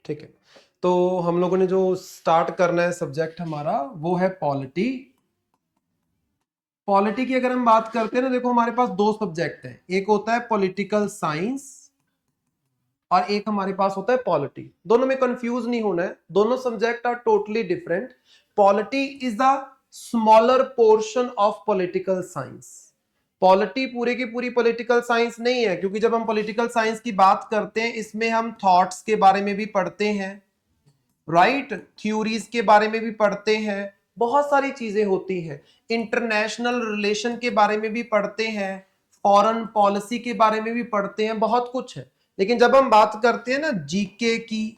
ठीक है, तो हम लोगों ने जो स्टार्ट करना है सब्जेक्ट हमारा वो है पॉलिटी। पॉलिटी की अगर हम बात करते हैं ना, देखो हमारे पास दो सब्जेक्ट हैं, एक होता है पॉलिटिकल साइंस और एक हमारे पास होता है पॉलिटी। दोनों में कंफ्यूज नहीं होना है, दोनों subject are totally different. Polity is the smaller portion of political science. Polity पूरे की पूरी पॉलिटिकल साइंस नहीं है, क्योंकि जब हम पॉलिटिकल साइंस की बात करते हैं इसमें हम थॉट्स के बारे में भी पढ़ते हैं, राइट, थ्योरीज के बारे में भी पढ़ते हैं, बहुत सारी चीजें होती हैं, इंटरनेशनल रिलेशन के बारे में भी पढ़ते हैं, फॉरेन पॉलिसी के बारे में भी पढ़ते हैं, बहुत कुछ है। लेकिन जब हम बात करते हैं ना जीके की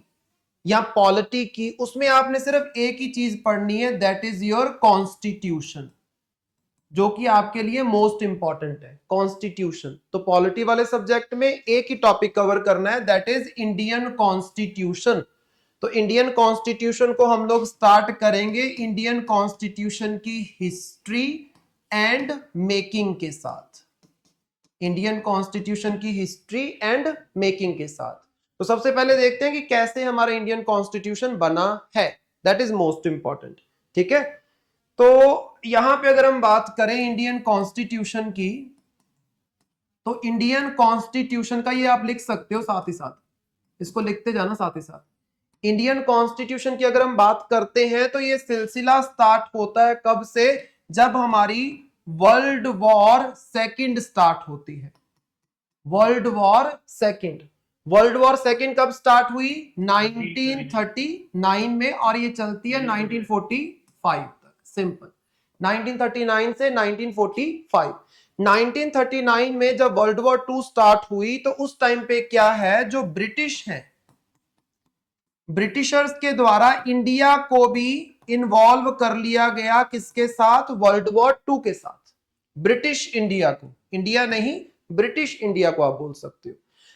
या पॉलिटी की, उसमें आपने सिर्फ एक ही चीज पढ़नी है, दैट इज योर कॉन्स्टिट्यूशन, जो कि आपके लिए मोस्ट इंपॉर्टेंट है, कॉन्स्टिट्यूशन। तो पॉलिटी वाले सब्जेक्ट में एक ही टॉपिक कवर करना है, दैट इज इंडियन कॉन्स्टिट्यूशन। तो इंडियन कॉन्स्टिट्यूशन को हम लोग स्टार्ट करेंगे इंडियन कॉन्स्टिट्यूशन की हिस्ट्री एंड मेकिंग के साथ। इंडियन कॉन्स्टिट्यूशन की हिस्ट्री एंड मेकिंग के साथ। तो सबसे पहले देखते हैं कि कैसे हमारा इंडियन कॉन्स्टिट्यूशन बना है, दैट इज मोस्ट इंपॉर्टेंट। ठीक है, तो यहां पे अगर हम बात करें इंडियन कॉन्स्टिट्यूशन की, तो इंडियन कॉन्स्टिट्यूशन का ये आप लिख सकते हो, साथ ही साथ इसको लिखते जाना साथ ही साथ। इंडियन कॉन्स्टिट्यूशन की अगर हम बात करते हैं तो ये सिलसिला स्टार्ट होता है कब से, जब हमारी वर्ल्ड वॉर सेकंड स्टार्ट होती है। World war second, world war second कब स्टार्ट हुई, 1939 में, और ये चलती है 1945 तक। सिंपल, 1939 से 1945। 1939 में जब वर्ल्ड वॉर टू स्टार्ट हुई तो उस टाइम पे क्या है, जो ब्रिटिश है, ब्रिटिशर्स के द्वारा इंडिया को भी इन्वॉल्व कर लिया गया, किसके साथ, वर्ल्ड वॉर टू के साथ। ब्रिटिश इंडिया को, इंडिया नहीं ब्रिटिश इंडिया को आप बोल सकते हो।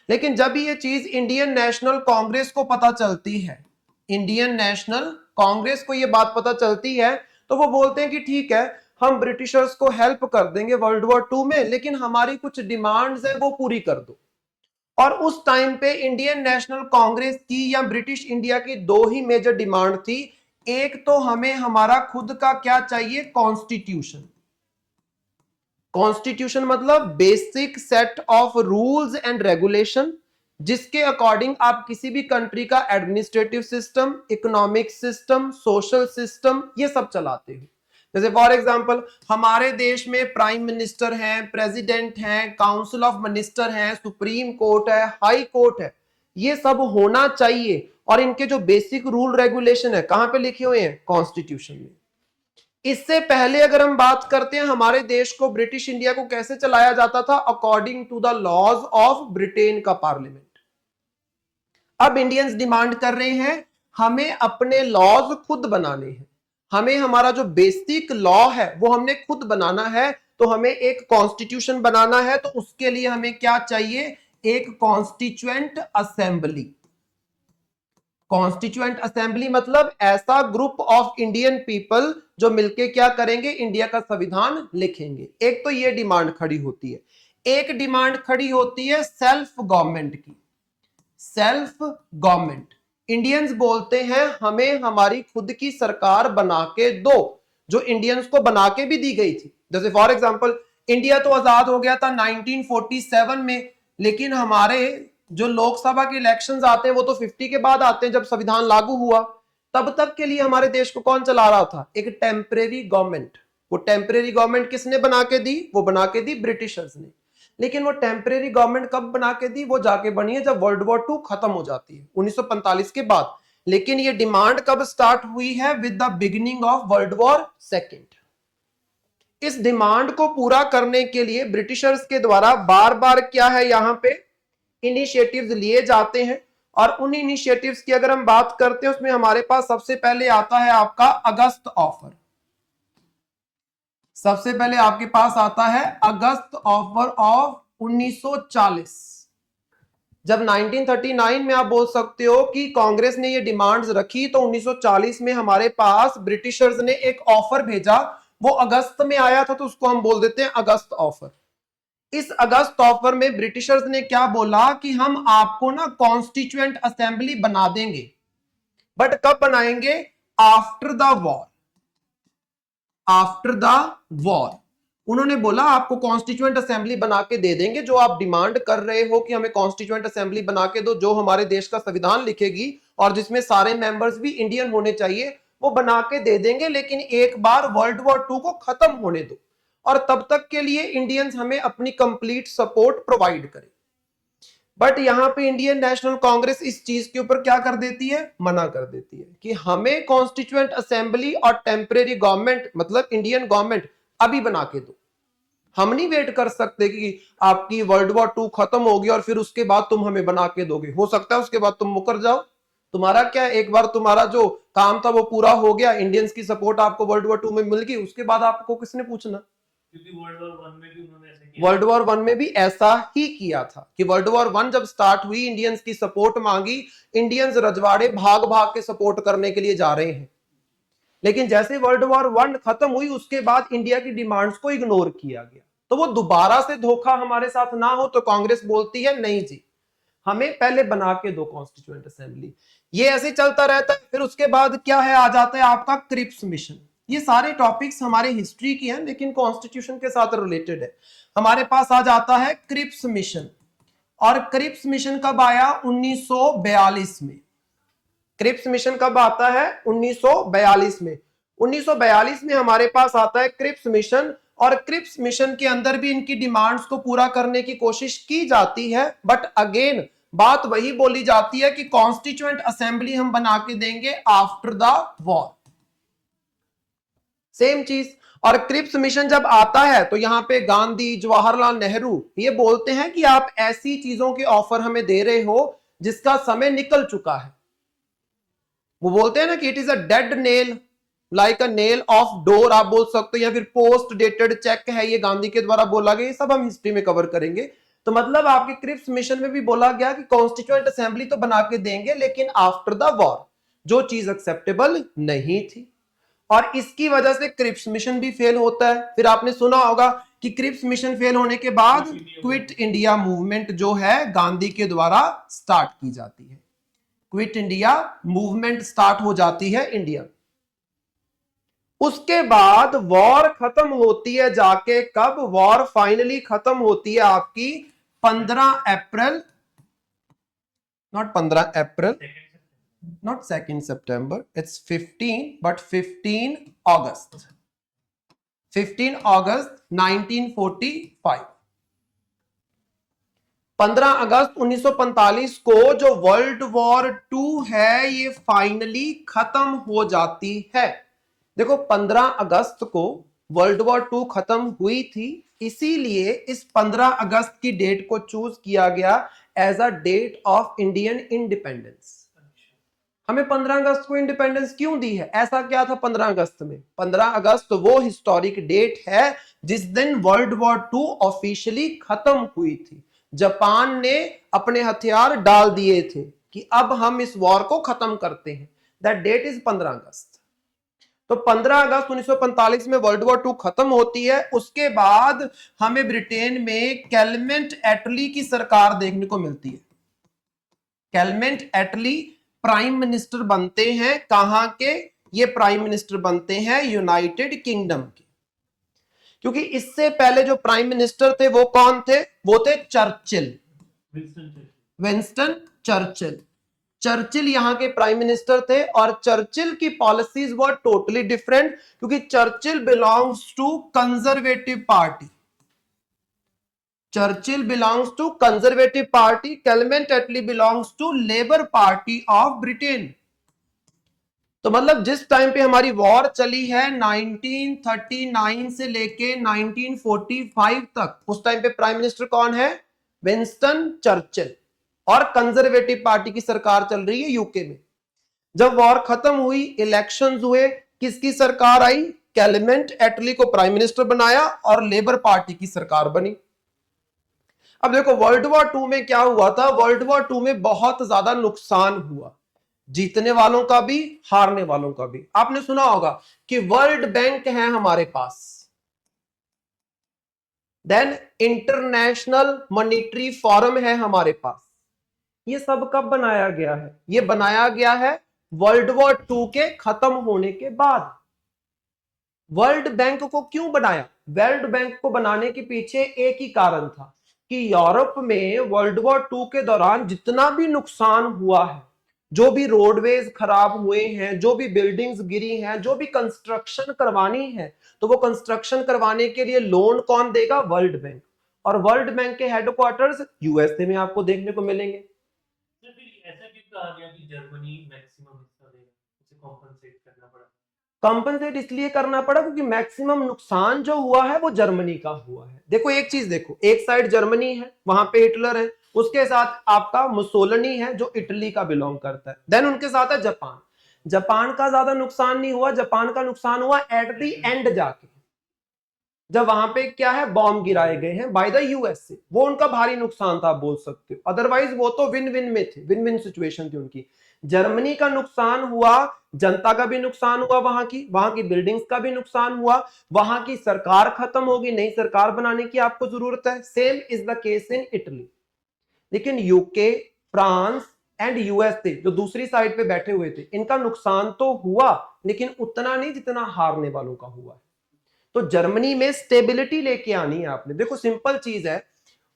लेकिन जब ये चीज इंडियन नेशनल कांग्रेस को पता चलती है, इंडियन नेशनल कांग्रेस को ये बात पता चलती है, तो वो बोलते हैं कि ठीक है, हम ब्रिटिशर्स को हेल्प कर देंगे वर्ल्ड वॉर टू में, लेकिन हमारी कुछ डिमांड्स है वो पूरी कर दो। और उस टाइम पे इंडियन नेशनल कांग्रेस की या ब्रिटिश इंडिया की दो ही मेजर डिमांड थी। एक तो हमें हमारा खुद का क्या चाहिए, कॉन्स्टिट्यूशन। कॉन्स्टिट्यूशन मतलब basic set of rules and regulation, जिसके अकॉर्डिंग आप किसी भी कंट्री का administrative system, economic system, social system, ये सब चलाते हैं। जैसे फॉर एग्जांपल हमारे देश में प्राइम मिनिस्टर हैं, प्रेसिडेंट हैं, काउंसिल ऑफ मिनिस्टर हैं, सुप्रीम कोर्ट है, हाई कोर्ट है, ये सब होना चाहिए। और इनके जो बेसिक रूल रेगुलेशन है कहां पे लिखे हुए हैं, कॉन्स्टिट्यूशन में। इससे पहले अगर हम बात करते हैं हमारे देश को, ब्रिटिश इंडिया को कैसे चलाया जाता था, according to the laws of Britain का पार्लियामेंट। अब इंडियंस डिमांड कर रहे हैं हमें अपने लॉज खुद बनाने हैं, हमें हमारा जो बेसिक लॉ है वो हमने खुद बनाना है, तो हमें एक कॉन्स्टिट्यूशन बनाना है। तो उसके लिए हमें क्या चाहिए, एक कॉन्स्टिट्यूएंट असेंबली। कॉन्स्टिट्यूएंट असेंबली मतलब ऐसा ग्रुप ऑफ इंडियन पीपल जो मिलके क्या करेंगे, इंडिया का संविधान लिखेंगे। एक तो ये डिमांड खड़ी होती है। एक डिमांड खड़ी होती है सेल्फ गवर्नमेंट की। सेल्फ गवर्नमेंट, इंडियंस बोलते हैं हमें हमारी खुद की सरकार बना के दो, जो इंडियंस को बना के भी दी गई थी। जैसे फॉर एग्जांपल इंडिया तो आजाद हो गया था 1947 में, लेकिन हमारे जो लोकसभा के इलेक्शंस आते हैं वो तो 50 के बाद आते हैं, जब संविधान लागू हुआ। तब तक के लिए हमारे देश को कौन चला रहा था, एक टेम्परेरी गवर्नमेंट। वो टेम्परेरी गवर्नमेंट किसने बना के दी, वो बना के दी ब्रिटिशर्स ने। लेकिन वो टेम्परेरी गवर्नमेंट कब बना के दी, वो जाके बनी है जब वर्ल्ड वॉर टू खत्म हो जाती है 1945 के बाद। लेकिन ये डिमांड कब स्टार्ट हुई है, with the beginning of world war second. इस डिमांड को पूरा करने के लिए ब्रिटिशर्स के द्वारा बार बार क्या है, यहां पे इनिशिएटिव्स लिए जाते हैं। और उन इनिशिएटिव्स की अगर हम बात करते हैं, उसमें हमारे पास सबसे पहले आता है आपका अगस्त ऑफर। सबसे पहले आपके पास आता है अगस्त ऑफर ऑफ 1940। जब 1939 में आप बोल सकते हो कि कांग्रेस ने ये डिमांड्स रखी, तो 1940 में हमारे पास ब्रिटिशर्स ने एक ऑफर भेजा, वो अगस्त में आया था, तो उसको हम बोल देते हैं अगस्त ऑफर। इस अगस्त ऑफर में ब्रिटिशर्स ने क्या बोला कि हम आपको ना कॉन्स्टिट्यूएंट असेंबली बना देंगे। बट कब बनाएंगे? After the war. After the war उन्होंने बोला आपको कॉन्स्टिट्यूएंट असेंबली बना के दे देंगे, जो आप डिमांड कर रहे हो कि हमें कॉन्स्टिट्यूएंट असेंबली बना के दो, जो हमारे देश का संविधान लिखेगी और जिसमें सारे मेंबर्स भी इंडियन होने चाहिए, वो बना के दे देंगे, लेकिन एक बार वर्ल्ड वॉर 2 को खत्म होने दो और तब तक के लिए इंडियंस हमें अपनी कंप्लीट सपोर्ट प्रोवाइड करें। बट यहां पे इंडियन नेशनल कांग्रेस इस चीज के ऊपर क्या कर देती है? मना कर देती है कि हमें कॉन्स्टिट्यूएंट असेंबली और टेम्परेरी गवर्नमेंट मतलब इंडियन गवर्नमेंट अभी बना के दो। हम नहीं वेट कर सकते कि आपकी वर्ल्ड वॉर 2 खत्म होगी और फिर उसके बाद तुम हमें बना के दोगे। हो सकता है उसके बाद तुम मुकर जाओ। तुम्हारा क्या, एक बार तुम्हारा जो काम था वो पूरा हो गया, इंडियंस की सपोर्ट आपको वर्ल्ड वॉर 2 में मिल गई, उसके बाद आपको किसने पूछना? क्योंकि वर्ल्ड वॉर 1 में भी उन्होंने ऐसा किया। वर्ल्ड वॉर 1 में भी ऐसा ही किया था कि वर्ल्ड वॉर 1 जब स्टार्ट हुई, इंडियंस की सपोर्ट मांगी, इंडियंस रजवाड़े भाग भाग के सपोर्ट करने के लिए जा रहे हैं। लेकिन जैसे वर्ल्ड वॉर 1 खत्म हुई उसके बाद इंडिया की डिमांड्स को इग्नोर किया गया। तो वो दोबारा से धोखा हमारे साथ ना हो, तो कांग्रेस बोलती है नहीं जी, हमें पहले बना के दो कॉन्स्टिट्यूएंट असेंबली। ये ऐसे चलता रहता है। फिर उसके बाद क्या है, आ जाता है आपका क्रिप्स मिशन। ये सारे टॉपिक्स हमारे हिस्ट्री की हैं लेकिन कॉन्स्टिट्यूशन के साथ रिलेटेड है। हमारे पास आ जाता है क्रिप्स मिशन। और क्रिप्स मिशन कब आया? 1942 में। क्रिप्स मिशन कब आता है? 1942 में। 1942 में हमारे पास आता है क्रिप्स मिशन। और क्रिप्स मिशन के अंदर भी इनकी डिमांड्स को पूरा करने की कोशिश की जाती है, बट अगेन बात वही बोली जाती है कि कॉन्स्टिट्यूएंट असेंबली हम बना के देंगे आफ्टर द वॉर। सेम चीज। और क्रिप्स मिशन जब आता है तो यहां पे गांधी, जवाहरलाल नेहरू ये बोलते हैं कि आप ऐसी चीजों के ऑफर हमें दे रहे हो जिसका समय निकल चुका है। वो बोलते हैं ना कि it is a dead nail, like a nail of door आप बोल सकते हो, या फिर पोस्ट डेटेड चेक है, ये गांधी के द्वारा बोला गया। ये सब हम हिस्ट्री में कवर करेंगे। तो मतलब आपके क्रिप्स मिशन में भी बोला गया कि कॉन्स्टिट्यूएंट असेंबली तो बना के देंगे लेकिन आफ्टर द वॉर, जो चीज एक्सेप्टेबल नहीं थी। और इसकी वजह से क्रिप्स मिशन भी फेल होता है। फिर आपने सुना होगा कि क्रिप्स मिशन फेल होने के बाद क्विट इंडिया मूवमेंट जो है गांधी के द्वारा स्टार्ट की जाती है। क्विट इंडिया मूवमेंट स्टार्ट हो जाती है इंडिया। उसके बाद वॉर खत्म होती है जाके कब? वॉर फाइनली खत्म होती है आपकी 15 अप्रैल, not 15 April, not 2nd September, it's 15, but 15 August, 15 अगस्त 1945। 15 अगस्त 1945 को जो वर्ल्ड वॉर 2 है ये फाइनली खत्म हो जाती है। देखो 15 अगस्त को वर्ल्ड वॉर 2 खत्म हुई थी, इसीलिए इस 15 अगस्त की डेट को चूज किया गया as a date of Indian independence. हमें 15 अगस्त को इंडिपेंडेंस क्यों दी है? ऐसा क्या था 15 अगस्त में? 15 अगस्त वो हिस्टोरिक डेट है जिस दिन वर्ल्ड वॉर 2 ऑफिशियली खत्म हुई थी। जापान ने अपने हथियार डाल दिए थे कि अब हम इस वॉर को खत्म करते हैं। दैट डेट इज 15 अगस्त। तो 15 अगस्त 1945 में वर्ल्ड वॉर 2 खत्म होती है। उसके बाद हमें ब्रिटेन में कैलमेंट एटली की सरकार देखने को मिलती है। कैलमेंट एटली प्राइम मिनिस्टर बनते हैं। कहां के? ये प्राइम मिनिस्टर बनते हैं यूनाइटेड किंगडम के। क्योंकि इससे पहले जो प्राइम मिनिस्टर थे वो कौन थे? वो थे चर्चिल, विंस्टन चर्चिल। चर्चिल यहां के प्राइम मिनिस्टर थे और चर्चिल की पॉलिसीज वर टोटली डिफरेंट, क्योंकि Churchill belongs to Conservative Party. Churchill belongs to Conservative Party, Clement Attlee belongs to Labour Party of Britain. तो मतलब जिस टाइम पे हमारी वॉर चली है 1939 से लेके 1945 तक, उस टाइम पे प्राइम मिनिस्टर कौन है? Winston Churchill. और कंजर्वेटिव पार्टी की सरकार चल रही है यूके में। जब वॉर खत्म हुई, इलेक्शंस हुए, किसकी सरकार आई? कैलमेंट एटली को प्राइम मिनिस्टर बनाया और लेबर पार्टी की सरकार बनी। अब देखो वर्ल्ड वॉर 2 में क्या हुआ था? वर्ल्ड वॉर 2 में बहुत ज्यादा नुकसान हुआ, जीतने वालों का भी, हारने वालों का भी। आपने सुना होगा कि वर्ल्ड बैंक है हमारे पास, देन इंटरनेशनल मॉनिटरी फोरम है हमारे पास। ये सब कब बनाया गया है? ये बनाया गया है वर्ल्ड वॉर 2 के खत्म होने के बाद। वर्ल्ड बैंक को क्यों बनाया? वर्ल्ड बैंक को बनाने के पीछे एक ही कारण था कि यूरोप में वर्ल्ड वॉर 2 के दौरान जितना भी नुकसान हुआ है, जो भी रोडवेज खराब हुए हैं, जो भी बिल्डिंग्स गिरी हैं, जो भी कंस्ट्रक्शन करवानी है, तो वो कंस्ट्रक्शन करवाने के लिए लोन कौन देगा? World bank. और वर्ल्ड बैंक के हेडक्वार्टर्स यूएसए में आपको देखने को मिलेंगे। तो फिर ऐसा क्यों कहा गया कि जर्मनी मैक्सिमम हिस्सा देगा, उसे कॉम्पनसेट करना पड़ा? कंपनसेट इसलिए करना पड़ा क्योंकि मैक्सिमम नुकसान जो हुआ है वो जर्मनी का हुआ है। देखो एक चीज देखो, एक साइड जर्मनी है, वहां पे हिटलर है, उसके साथ आपका मुसोलिनी है जो इटली का बिलोंग करता है, देन उनके साथ है जापान। जापान का ज्यादा नुकसान नहीं हुआ, जापान का नुकसान हुआ एट द एंड जाके, जब वहां पे क्या है, बॉम्ब गिराए गए हैं बाय द यूएसए, वो उनका भारी नुकसान था, आप बोल सकते हो। अदरवाइज वो तो विन विन में थे, विन विन सिचुएशन थी उनकी। जर्मनी का नुकसान हुआ, जनता का भी नुकसान हुआ, वहां की बिल्डिंग्स का भी नुकसान हुआ, वहां की सरकार खत्म होगी, नई सरकार बनाने की आपको जरूरत है। Same is the case in Italy. लेकिन यूके, फ्रांस एंड यूएसए जो दूसरी साइड पे बैठे हुए थे, इनका नुकसान तो हुआ लेकिन उतना नहीं जितना हारने वालों का हुआ है। तो जर्मनी में स्टेबिलिटी लेके आनी है आपने। देखो सिंपल चीज है,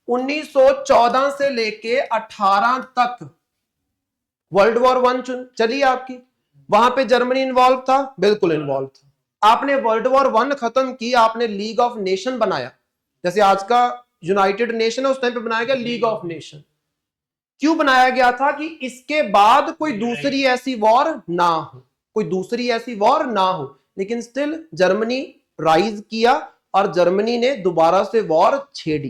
1914 से लेके 18 तक वर्ल्ड वॉर 1 चली आपकी, वहां पे जर्मनी इन्वॉल्व था, बिल्कुल इन्वॉल्व था। आपने वर्ल्ड वॉर 1 खत्म की, आपने लीग ऑफ नेशन बनाया, जैसे आज का यूनाइटेड नेशन है, उस टाइम पे बनाया गया लीग ऑफ नेशन। क्यों बनाया गया था? कि इसके बाद कोई दूसरी ऐसी वॉर ना हो, कोई दूसरी ऐसी वॉर ना हो। लेकिन स्टिल जर्मनी राइज किया और जर्मनी ने दोबारा से वॉर छेड़ी।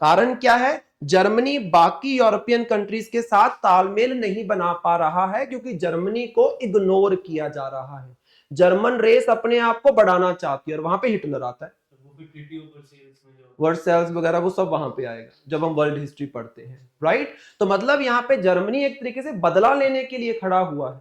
कारण क्या है? जर्मनी बाकी यूरोपियन कंट्रीज के साथ तालमेल नहीं बना पा रहा है क्योंकि जर्मनी को इग्नोर किया जा रहा है। जर्मन रेस अपने आप को बढ़ाना चाहती है और वहां पे हिटलर आता है। वर्सेल्स वगैरह वो सब वहां पे आएगा जब हम वर्ल्ड हिस्ट्री पढ़ते हैं, राइट? तो मतलब यहाँ पे जर्मनी एक तरीके से बदला लेने के लिए खड़ा हुआ है।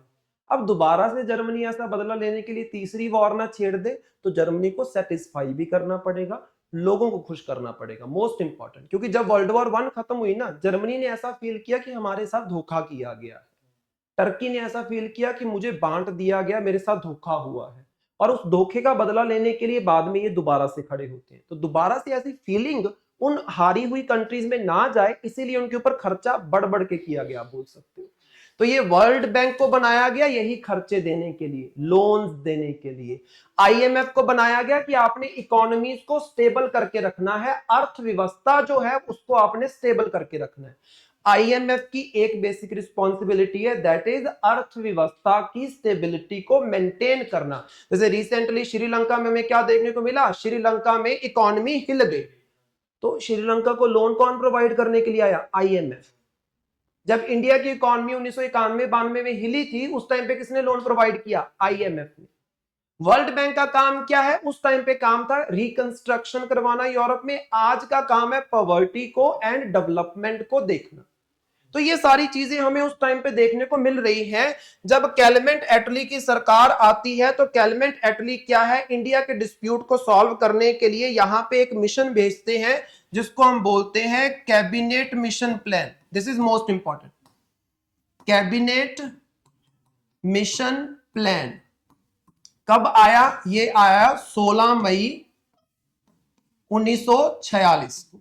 अब दोबारा से जर्मनी ऐसा बदला लेने के लिए तीसरी वॉर ना छेड़ दे तो जर्मनी को सेटिस्फाई भी करना पड़ेगा, लोगों को खुश करना पड़ेगा, मोस्ट इंपॉर्टेंट। क्योंकि जब वर्ल्ड वॉर 1 खत्म हुई ना, जर्मनी ने ऐसा फील किया कि हमारे साथ धोखा किया गया है, टर्की ने ऐसा फील किया कि मुझे बांट दिया गया, मेरे साथ धोखा हुआ है, और उस धोखे का बदला लेने के लिए बाद में ये दोबारा से खड़े होते हैं। तो दोबारा से ऐसी फीलिंग उन हारी हुई कंट्रीज में ना जाए, इसीलिए उनके ऊपर खर्चा बढ़ बढ़ के किया गया, बोल सकते हो। तो ये वर्ल्ड बैंक को बनाया गया यही खर्चे देने के लिए, लोन्स देने के लिए। आईएमएफ को बनाया गया कि आपने इकोनॉमीज को स्टेबल करके रखना है, अर्थव्यवस्था जो है उसको आपने स्टेबल करके रखना है। आईएमएफ की एक बेसिक रिस्पॉन्सिबिलिटी है, दैट इज अर्थव्यवस्था की स्टेबिलिटी को मेंटेन करना। जैसे रिसेंटली श्रीलंका में हमें क्या देखने को मिला? श्रीलंका में इकोनॉमी हिल गई, तो श्रीलंका को लोन कौन प्रोवाइड करने के लिए आया? आईएमएफ। जब इंडिया की इकोनॉमी 1991-92 में हिली थी, उस टाइम पे किसने लोन प्रोवाइड किया? आईएमएफ ने। वर्ल्ड बैंक का काम क्या है? उस टाइम पे काम था रिकंस्ट्रक्शन करवाना यूरोप में, आज का काम है पॉवर्टी को एंड डेवलपमेंट को देखना। तो ये सारी चीजें हमें उस टाइम पे देखने को मिल रही हैं। जब कैलमेंट एटली की सरकार आती है तो कैलमेंट एटली क्या है? इंडिया के डिस्प्यूट को सॉल्व करने के लिए यहां पे एक मिशन भेजते हैं जिसको हम बोलते हैं cabinet Mission plan. This is most important, cabinet Mission plan. कब आया? ये आया 16 मई 1946 को।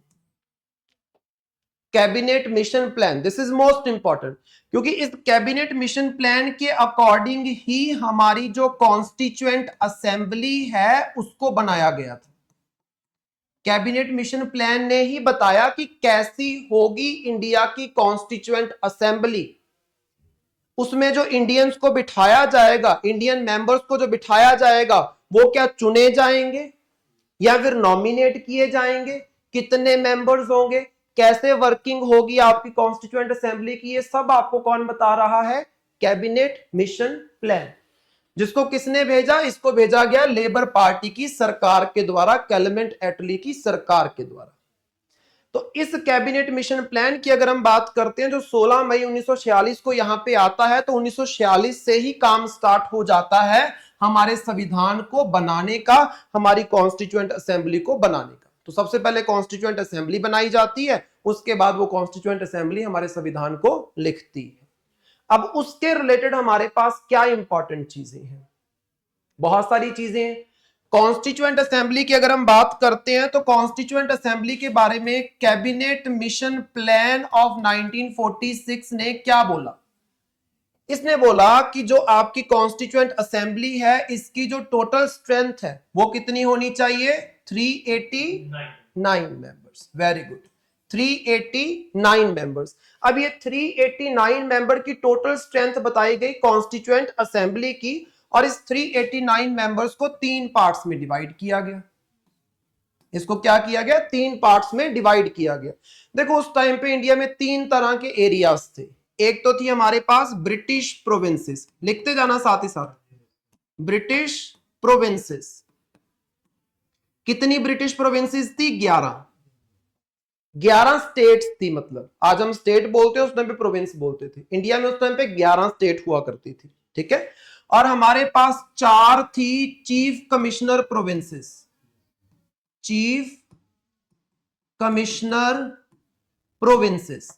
Cabinet Mission plan, this is most important, क्योंकि इस कैबिनेट मिशन प्लान के अकॉर्डिंग ही हमारी जो कॉन्स्टिट्यूएंट असेंबली है उसको बनाया गया था। कैबिनेट मिशन प्लान ने ही बताया कि कैसी होगी इंडिया की कॉन्स्टिट्यूएंट असेंबली। उसमें जो इंडियंस को बिठाया जाएगा, इंडियन मेंबर्स को जो बिठाया जाएगा, वो क्या चुने जाएंगे या फिर नॉमिनेट किए जाएंगे? कितने मेंबर्स होंगे? कैसे वर्किंग होगी आपकी कॉन्स्टिट्यूएंट असेंबली की? ये सब आपको कौन बता रहा है? Cabinet Mission plan. जिसको किसने भेजा? इसको भेजा गया लेबर पार्टी की सरकार के द्वारा, कैलमेंट एटली की सरकार के द्वारा। तो इस कैबिनेट मिशन प्लान की अगर हम बात करते हैं, जो 16 मई 1946 को यहां पे आता है, तो 1946 से ही काम स्टार्ट हो जाता है हमारे संविधान को बनाने का, हमारी कॉन्स्टिट्यूएंट असेंबली को बनाने का। तो सबसे पहले कॉन्स्टिट्यूएंट असेंबली बनाई जाती है, उसके बाद वो कॉन्स्टिट्यूएंट असेंबली हमारे संविधान को लिखती है। अब उसके रिलेटेड हमारे पास क्या इंपॉर्टेंट चीजें हैं, बहुत सारी चीजें हैं। कॉन्स्टिट्यूएंट असेंबली की अगर हम बात करते हैं तो कॉन्स्टिट्यूएंट असेंबली के बारे में कैबिनेट मिशन प्लान ऑफ 1946 ने क्या बोला? इसने बोला कि जो आपकी कॉन्स्टिट्यूएंट असेंबली है इसकी जो टोटल स्ट्रेंथ है वो कितनी होनी चाहिए? 389 मेंबर्स। Very good, 389 members. अब ये 389 मेंबर की टोटल स्ट्रेंथ बताई गई कॉन्स्टिट्यूएंट असेंबली की, और इस 389 मेंबर्स को 3 पार्ट्स में डिवाइड किया गया। इसको क्या किया गया? 3 पार्ट्स में डिवाइड किया गया। देखो उस टाइम पे इंडिया में 3 तरह के एरियाज थे। एक तो थी हमारे पास ब्रिटिश प्रोविंसेस, लिखते जाना साथ ही साथ, ब्रिटिश प्रोविंसेस। कितनी ब्रिटिश प्रोविंसेस थी? 11 स्टेट्स थी। मतलब आज हम स्टेट बोलते हैं, उस टाइम पे प्रोविंस बोलते थे। इंडिया में उस टाइम पे 11 स्टेट हुआ करती थी, ठीक है। और हमारे पास 4 थी chief commissioner provinces, chief commissioner provinces.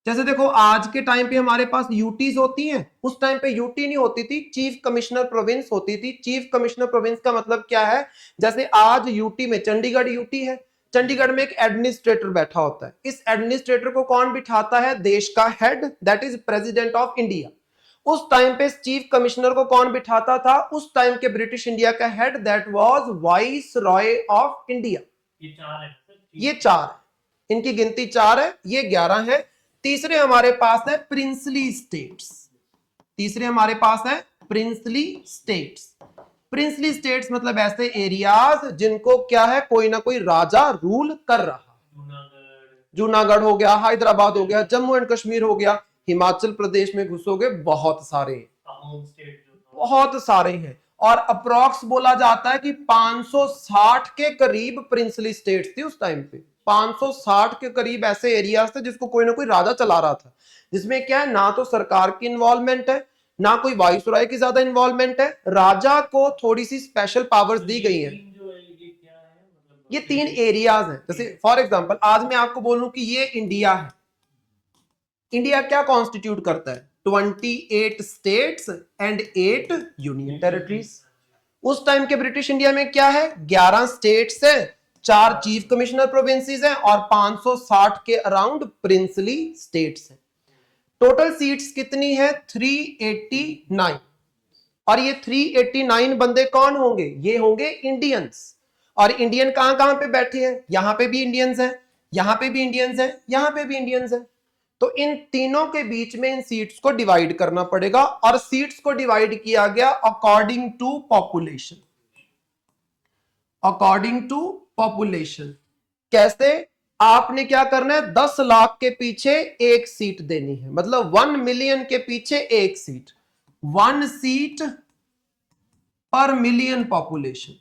जैसे देखो आज के टाइम पे हमारे पास यूटीज होती हैं, उस टाइम पे यूटी नहीं होती थी, चीफ कमिश्नर प्रोविंस होती थी। चीफ कमिश्नर प्रोविंस का मतलब क्या है? जैसे आज यूटी में चंडीगढ़ यूटी है, चंडीगढ़ में एक एडमिनिस्ट्रेटर बैठा होता है। इस एडमिनिस्ट्रेटर को कौन बिठाता है? देश का head, that is president of India. उस टाइम पे चीफ कमिश्नर को कौन बिठाता था? उस टाइम के ब्रिटिश इंडिया का head, that was vice Roy of India. ये 4 है सर? ये 4 है, इनकी गिनती 4 है, ये 11 है। तीसरे हमारे पास है प्रिंसली स्टेट्स। तीसरे हमारे पास है प्रिंसली स्टेट्स। प्रिंसली स्टेट्स मतलब ऐसे एरियाज जिनको क्या है, कोई ना कोई राजा रूल कर रहा। जूनागढ़ हो गया, हैदराबाद हो गया, जम्मू एंड कश्मीर हो गया, हिमाचल प्रदेश में घुसोगे बहुत सारे हैं। और अप्रॉक्स बोला जाता है कि 560 के करीब प्रिंसली स्टेट्स थी उस टाइम पे। 560 के करीब ऐसे एरियाज थे जिसको कोई ना कोई राजा चला रहा था, जिसमें क्या है, ना तो सरकार की इन्वॉल्वमेंट है, ना कोई वाइसरॉय की ज्यादा इन्वॉल्वमेंट है। राजा को थोड़ी सी स्पेशल पावर्स दी गई है। ये 3 एरियाज हैं। जैसे फॉर एग्जांपल आज मैं आपको बोलूं कि ये इंडिया है। इंडिया क्या कॉन्स्टिट्यूट करता है? 28 स्टेट्स एंड 8 यूनियन टेरिटरीज। उस टाइम के ब्रिटिश इंडिया में क्या है? 11 स्टेट्स है, 4 चीफ कमिश्नर प्रोविंसेस हैं और 560 के अराउंड प्रिंसली स्टेट्स हैं। टोटल सीट्स कितनी है? 389। और ये 389 बंदे कौन होंगे? ये होंगे इंडियंस। और इंडियन कहां कहां पे बैठे हैं? यहां पे भी इंडियंस हैं, यहां पे भी इंडियंस हैं, यहां पे भी इंडियंस हैं। तो इन तीनों के बीच में इन सीट्स को डिवाइड करना पड़ेगा, और सीट्स को डिवाइड किया गया according to population. According to population कैसे? आपने क्या करना है? 10 लाख के पीछे 1 सीट देनी है, मतलब 1 मिलियन के पीछे 1 सीट, 1 सीट पर मिलियन पॉपुलेशन।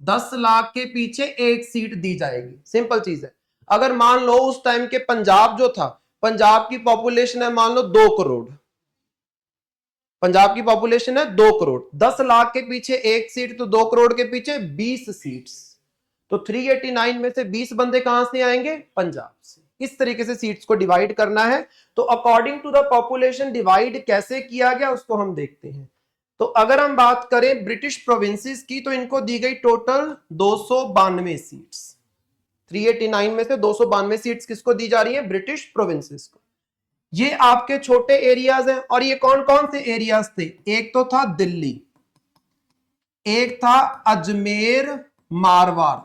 10 लाख के पीछे 1 सीट दी जाएगी। सिंपल चीज है। अगर मान लो उस टाइम के पंजाब जो था, पंजाब की पॉपुलेशन है मान लो 2 करोड़, पंजाब की पॉपुलेशन है 2 करोड़, 10 लाख के पीछे 1 सीट, तो 2 करोड़ के पीछे 20 सीट्स। तो 389 में से 20 बंदे कहां से आएंगे? पंजाब से। इस तरीके से सीट्स को डिवाइड करना है। तो according to the population divide कैसे किया गया उसको हम देखते हैं। तो अगर हम बात करें ब्रिटिश प्रोविंसेस की, तो इनको दी गई टोटल 292 सीट्स। 389 में से 292 सीट्स किसको दी जा रही है? ब्रिटिश प्रोविंसेस को। ये आपके छोटे एरियाज हैं। और ये कौन कौन से एरियाज थे? एक तो था दिल्ली, एक था अजमेर मारवाड़,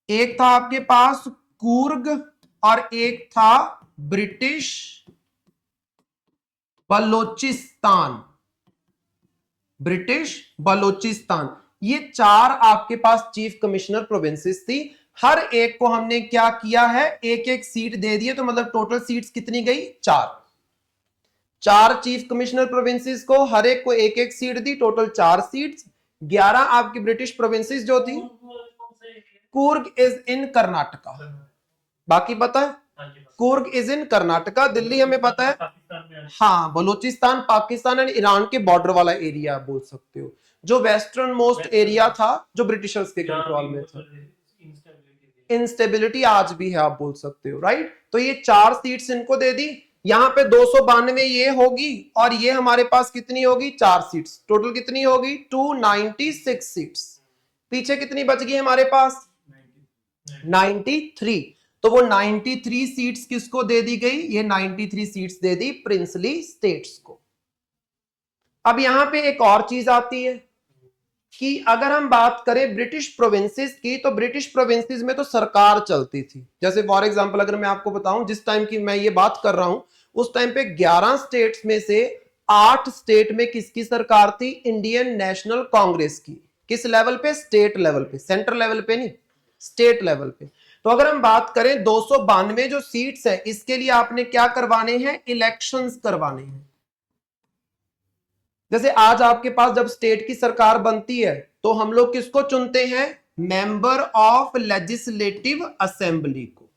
एक था आपके पास कूर्ग, और एक था ब्रिटिश बलोचिस्तान। ब्रिटिश बलोचिस्तान। ये 4 आपके पास चीफ कमिश्नर प्रोविंसेस थी। हर एक को हमने क्या किया है? एक एक सीट दे दिए। तो मतलब टोटल सीट्स कितनी गई? 4 चीफ कमिश्नर प्रोविंसेस को हर एक को एक एक सीट दी, टोटल 4 सीट्स। 11 आपकी ब्रिटिश प्रोविंसेस जो थी। कूर्ग इज इन कर्नाटका, बाकी पता है? Coorg is in Karnataka. दिल्ली हमें पता है, हाँ। बलूचिस्तान पाकिस्तान एंड ईरान के बॉर्डर वाला एरिया बोल सकते हो, जो वेस्टर्न मोस्ट एरिया था, जो ब्रिटिशर्स के कंट्रोल में था। इंस्टेबिलिटी आज भी है, आप बोल सकते हो, राइट। तो ये 4 सीट्स इनको दे दी। यहां पे 292 ये होगी और ये हमारे पास कितनी होगी 4 सीट्स, टोटल कितनी होगी 296 सीट्स। पीछे कितनी बच गई हमारे पास 93। तो वो 93 सीट्स किसको दे दी गई, ये 93 सीट्स दे दी प्रिंसली स्टेट्स को। अब यहां पे एक और चीज आती है कि अगर हम बात करें ब्रिटिश प्रोविंसेस की, तो ब्रिटिश प्रोविंसेस में तो सरकार चलती थी। जैसे फॉर एग्जांपल अगर मैं आपको बताऊं, जिस टाइम की मैं ये बात कर रहा हूं उस टाइम पे 11 स्टेट्स में से 8 स्टेट में किसकी सरकार थी, इंडियन नेशनल कांग्रेस की। किस लेवल पे, स्टेट लेवल पे, सेंट्रल लेवल पे नहीं, स्टेट लेवल पे। तो अगर हम बात करें 292 जो सीट्स है, इसके लिए आपने क्या करवाने हैं, इलेक्शंस करवाने हैं। जैसे आज आपके पास जब स्टेट की सरकार बनती है तो हम लोग किसको चुनते हैं, मेंबर ऑफ लेजिस्लेटिव असेंबली को,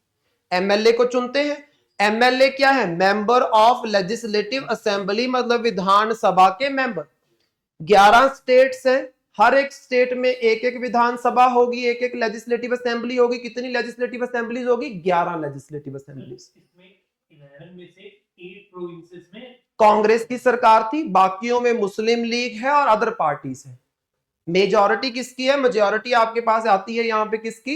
एमएलए को चुनते हैं। एमएलए क्या है, मेंबर ऑफ लेजिस्लेटिव असेंबली, मतलब विधानसभा के मेंबर। 11 स्टेट्स हैं, हर एक स्टेट में एक एक विधानसभा होगी, एक एक लेजिस्लेटिव असेंबली होगी। कितनी लेजिस्लेटिव असेंबलीज होगी, 11 लेजिस्लेटिव असेंबलीज। इसमें 11 में से 8 प्रोविंसेस में कांग्रेस की सरकार थी, बाकियों में मुस्लिम लीग है और अदर पार्टीज है। मेजॉरिटी किसकी है, मेजॉरिटी आपके पास आती है यहां पे किसकी,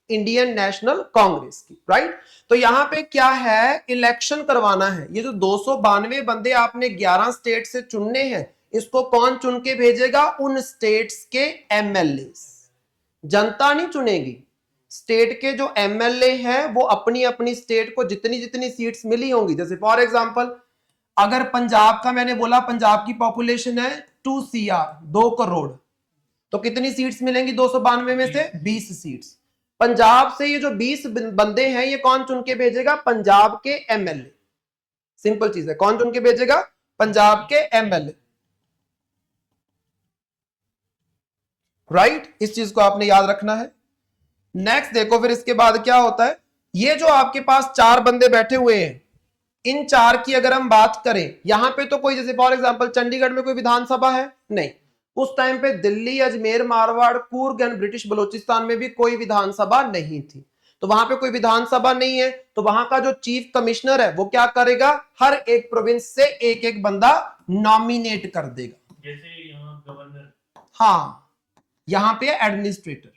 इंडियन नेशनल कांग्रेस की, राइट। तो यहां पे क्या है, इलेक्शन करवाना है। ये जो 292 बंदे आपने 11 स्टेट से चुनने हैं, इसको कौन चुन के भेजेगा, उन स्टेट्स के एमएलए। जनता नहीं चुनेगी, स्टेट के जो एमएलए हैं वो अपनी अपनी स्टेट को जितनी जितनी सीट्स मिली होंगी। जैसे फॉर एग्जांपल अगर पंजाब का मैंने बोला, पंजाब की पॉपुलेशन है 2 CR, 2 करोड़, तो कितनी सीट्स मिलेंगी 292 में से, 20 सीट्स। पंजाब से ये जो 20 बंदे हैं ये कौन चुन के भेजेगा, पंजाब के एमएलए। सिंपल चीज है, कौन चुन के भेजेगा, पंजाब के एमएलए, राइट। इस चीज को आपने याद रखना है। नेक्स्ट देखो फिर इसके बाद क्या होता है, ये जो आपके पास 4 बंदे बैठे हुए हैं, इन 4 की अगर हम बात करें, यहां पे तो कोई, जैसे फॉर एग्जांपल चंडीगढ़ में कोई विधानसभा है नहीं, उस टाइम पे दिल्ली, अजमेर, मारवाड़, कूर्ग एंड ब्रिटिश बलूचिस्तान में भी कोई विधानसभा नहीं थी। तो वहां पे कोई विधानसभा नहीं है, तो वहां का जो चीफ कमिश्नर है वो क्या करेगा, हर एक प्रोविंस से एक एक बंदा नॉमिनेट कर देगा। जैसे यहाँ गवर्नर, हाँ, यहां पे एडमिनिस्ट्रेटर,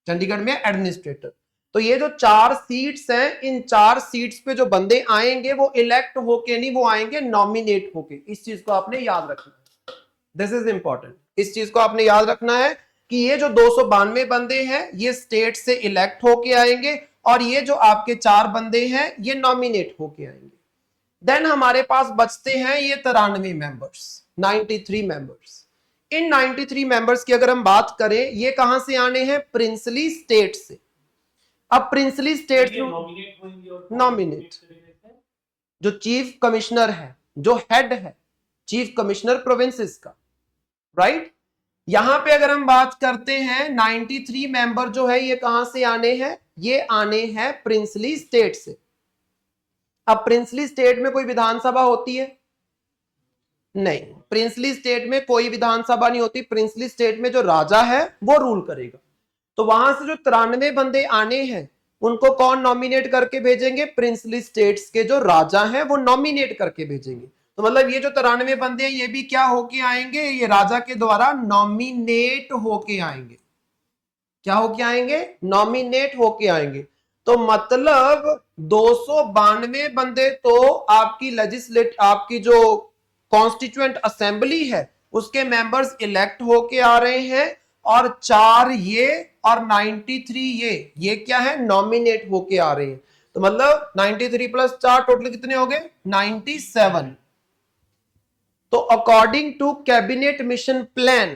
चंडीगढ़ में एडमिनिस्ट्रेटर। तो ये जो 4 सीट्स हैं, इन 4 सीट्स पे जो बंदे आएंगे वो इलेक्ट होके नहीं, वो आएंगे नॉमिनेट होके। इस चीज को आपने याद रखना है, दिस इज इंपॉर्टेंट। इस चीज को आपने याद रखना है कि ये जो 292 बंदे हैं ये स्टेट से इलेक्ट होके आएंगे और ये जो आपके 4 बंदे हैं ये नॉमिनेट होके आएंगे। देन हमारे पास बचते हैं ये 93 मेंबर्स, 93 मेंबर्स। इन 93 मेंबर्स की अगर हम बात करें, ये कहां से आने हैं, प्रिंसली स्टेट से। अब प्रिंसली स्टेट नॉमिनेट होंगे और नॉमिनेट जो चीफ कमिश्नर है, जो हेड है चीफ कमिश्नर प्रोविंसेस का, राइट। यहां पे अगर हम बात करते हैं 93 मेंबर जो है ये कहां से आने हैं, ये आने हैं प्रिंसली स्टेट से। अब प्रिंसली स्टेट में कोई विधानसभा होती है नहीं, प्रिंसली स्टेट में कोई विधानसभा नहीं होती। प्रिंसली स्टेट में जो राजा है वो रूल करेगा। तो वहां से जो 93 बंदे आने हैं उनको कौन नॉमिनेट करके भेजेंगे, प्रिंसली स्टेट्स के जो राजा हैं वो नॉमिनेट करके भेजेंगे। तो मतलब ये जो 93 बंदे हैं ये भी क्या होके आएंगे, ये राजा के द्वारा नॉमिनेट होके आएंगे। क्या होके आएंगे, नॉमिनेट होके आएंगे। तो मतलब 292 बंदे तो आपकी जो कॉन्स्टिट्यूएंट असेंबली है उसके मेंबर्स इलेक्ट होके आ रहे हैं और 4 ये और 93 ये क्या है, नॉमिनेट होके आ रहे हैं। तो मतलब 93 प्लस 4 टोटल कितने हो गए, 97। तो according to Cabinet Mission Plan